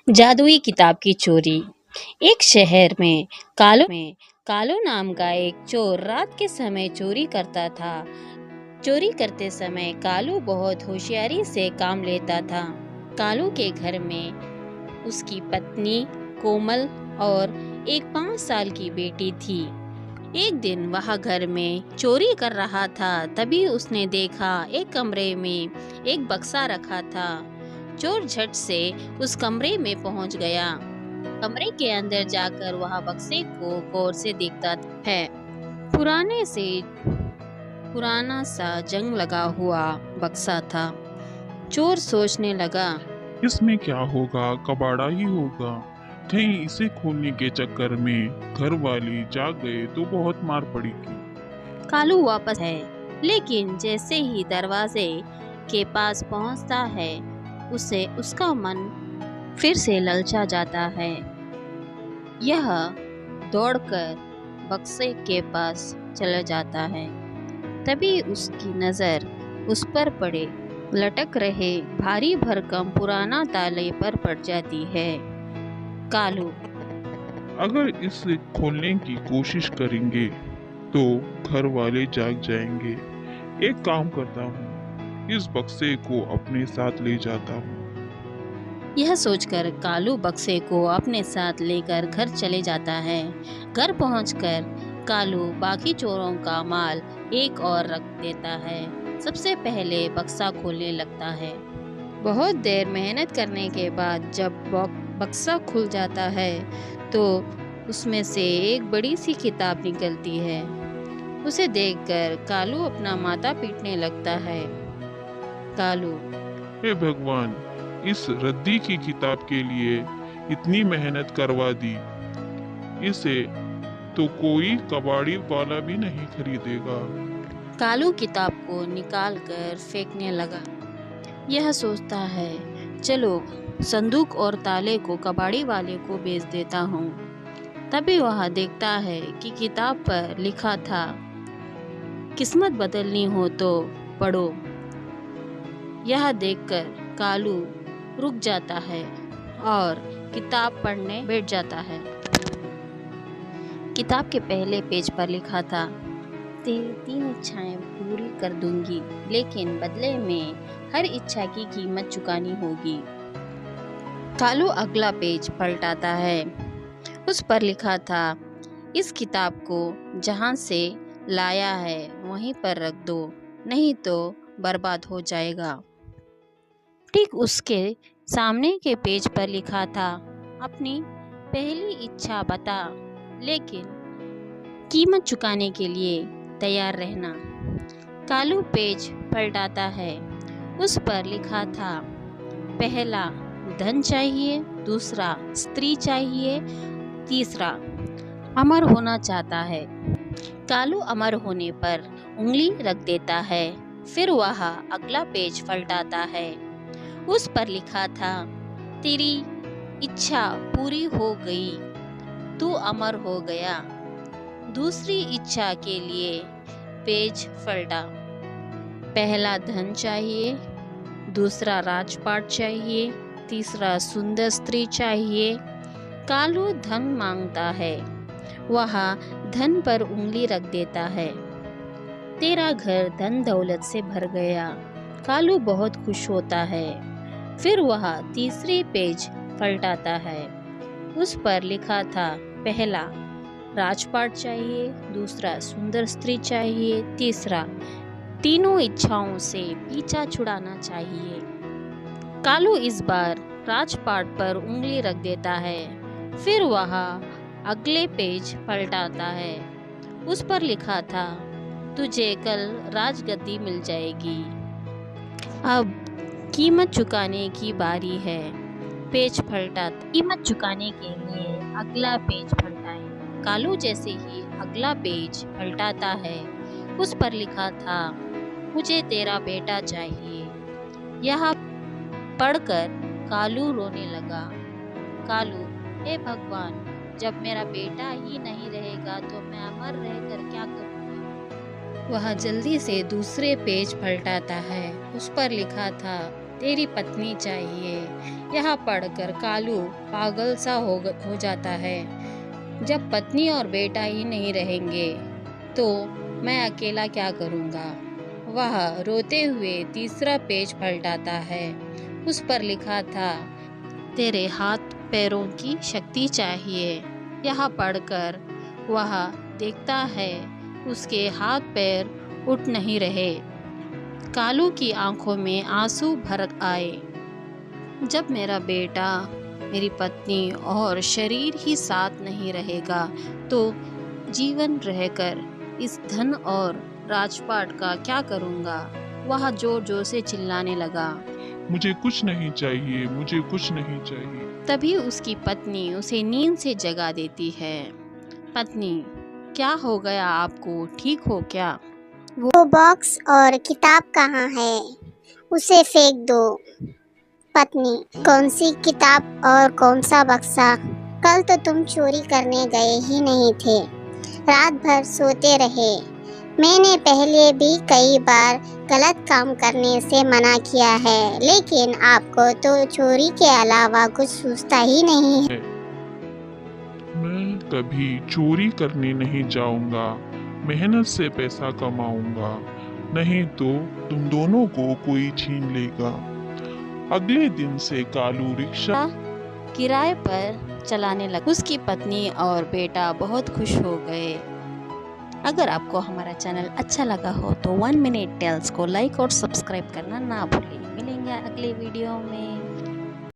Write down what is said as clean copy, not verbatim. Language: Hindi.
जादुई किताब की चोरी। एक शहर में कालू नाम का एक चोर रात के समय चोरी करता था। चोरी करते समय कालू बहुत होशियारी से काम लेता था। कालू के घर में उसकी पत्नी कोमल और एक 5 साल की बेटी थी। एक दिन वह घर में चोरी कर रहा था, तभी उसने देखा एक कमरे में एक बक्सा रखा था। चोर झट से उस कमरे में पहुंच गया। कमरे के अंदर जाकर वह बक्से को गौर से देखता है। पुराने से पुराना सा जंग लगा हुआ बक्सा था। चोर सोचने लगा, इसमें क्या होगा, कबाड़ा ही होगा। कहीं इसे खोलने के चक्कर में घर वाले जाग गए तो बहुत मार पड़ेगी। कालू वापस है, लेकिन जैसे ही दरवाजे के पास पहुंचता है, उसे उसका मन फिर से ललचा जाता है। यह दौड़कर बक्से के पास चला जाता है। तभी उसकी नजर उस पर पड़े लटक रहे भारी भरकम पुराना ताले पर पड़ जाती है। कालू अगर इसे खोलने की कोशिश करेंगे तो घर वाले जाग जाएंगे। एक काम करता हूँ, इस बक्से को अपने साथ ले जाता हूँ। यह सोचकर कालू बक्से को अपने साथ लेकर घर चले जाता है। घर पहुंचकर कालू बाकी चोरों का माल एक और रख देता है। सबसे पहले बक्सा खोलने लगता है। बहुत देर मेहनत करने के बाद जब बक्सा खुल जाता है तो उसमें से एक बड़ी सी किताब निकलती है। उसे देखकर कालू अपना माथा पीटने लगता है। कालू हे भगवान, इस रद्दी की किताब के लिए इतनी मेहनत करवा दी, इसे तो कोई कबाड़ी वाला भी नहीं खरीदेगा। कालू किताब को निकाल कर फेंकने लगा। यह सोचता है, चलो संदूक और ताले को कबाड़ी वाले को बेच देता हूँ। तभी वह देखता है कि किताब पर लिखा था, किस्मत बदलनी हो तो पढ़ो। यह देखकर कालू रुक जाता है और किताब पढ़ने बैठ जाता है। किताब के पहले पेज पर लिखा था, तेरी 3 इच्छाएं पूरी कर दूंगी, लेकिन बदले में हर इच्छा की कीमत चुकानी होगी। कालू अगला पेज पलटाता है। उस पर लिखा था, इस किताब को जहां से लाया है वहीं पर रख दो, नहीं तो बर्बाद हो जाएगा। ठीक उसके सामने के पेज पर लिखा था, अपनी पहली इच्छा बता, लेकिन कीमत चुकाने के लिए तैयार रहना। कालू पेज पलटाता है। उस पर लिखा था, पहला धन चाहिए, दूसरा स्त्री चाहिए, तीसरा अमर होना चाहता है। कालू अमर होने पर उंगली रख देता है। फिर वह अगला पेज पलटाता है। उस पर लिखा था, तेरी इच्छा पूरी हो गई, तू अमर हो गया। दूसरी इच्छा के लिए पेज पलटा। पहला धन चाहिए, दूसरा राजपाट चाहिए, तीसरा सुंदर स्त्री चाहिए। कालू धन मांगता है। वह धन पर उंगली रख देता है। तेरा घर धन दौलत से भर गया। कालू बहुत खुश होता है। फिर वह तीसरी पेज पलटाता है। उस पर लिखा था, पहला राजपाट चाहिए, दूसरा सुंदर स्त्री चाहिए, तीसरा तीनों इच्छाओं से पीछा छुड़ाना चाहिए। कालू इस बार राजपाट पर उंगली रख देता है। फिर वह अगले पेज पलटाता है। उस पर लिखा था, तुझे कल राजगद्दी मिल जाएगी। अब कीमत चुकाने की बारी है। पेज पलटा। कीमत चुकाने के लिए अगला पेज पलटाएं। कालू जैसे ही अगला पेज पलटाता है, उस पर लिखा था, मुझे तेरा बेटा चाहिए। यह पढ़कर कालू रोने लगा। कालू, हे भगवान, जब मेरा बेटा ही नहीं रहेगा तो मैं अमर रहकर क्या करूँगा। वह जल्दी से दूसरे पेज पलटाता है। उस पर लिखा था, तेरी पत्नी चाहिए। यह पढ़कर कालू पागल सा हो जाता है। जब पत्नी और बेटा ही नहीं रहेंगे तो मैं अकेला क्या करूँगा। वह रोते हुए तीसरा पेज पलटाता है। उस पर लिखा था, तेरे हाथ पैरों की शक्ति चाहिए। यह पढ़कर वह देखता है उसके हाथ पैर उठ नहीं रहे। कालू की आंखों में आंसू भर आए। जब मेरा बेटा, मेरी पत्नी और शरीर ही साथ नहीं रहेगा तो जीवन रहकर इस धन और राजपाट का क्या करूँगा। वह जोर जोर से चिल्लाने लगा। मुझे कुछ नहीं चाहिए, मुझे कुछ नहीं चाहिए। तभी उसकी पत्नी उसे नींद से जगा देती है। पत्नी, क्या हो गया आपको, ठीक हो क्या? वो बॉक्स और किताब कहाँ है? उसे फेंक दो। पत्नी, कौन सी किताब और कौन सा बक्सा? कल तो तुम चोरी करने गए ही नहीं थे, रात भर सोते रहे। मैंने पहले भी कई बार गलत काम करने से मना किया है, लेकिन आपको तो चोरी के अलावा कुछ सूझता ही नहीं है। मैं कभी चोरी करने नहीं जाऊंगा, मेहनत से पैसा कमाऊंगा, नहीं तो तुम दोनों को कोई छीन लेगा। अगले दिन से कालू रिक्शा किराए पर चलाने लगा। उसकी पत्नी और बेटा बहुत खुश हो गए। अगर आपको हमारा चैनल अच्छा लगा हो तो 1 मिनट टेल्स को लाइक और सब्सक्राइब करना ना भूलें। मिलेंगे अगले वीडियो में।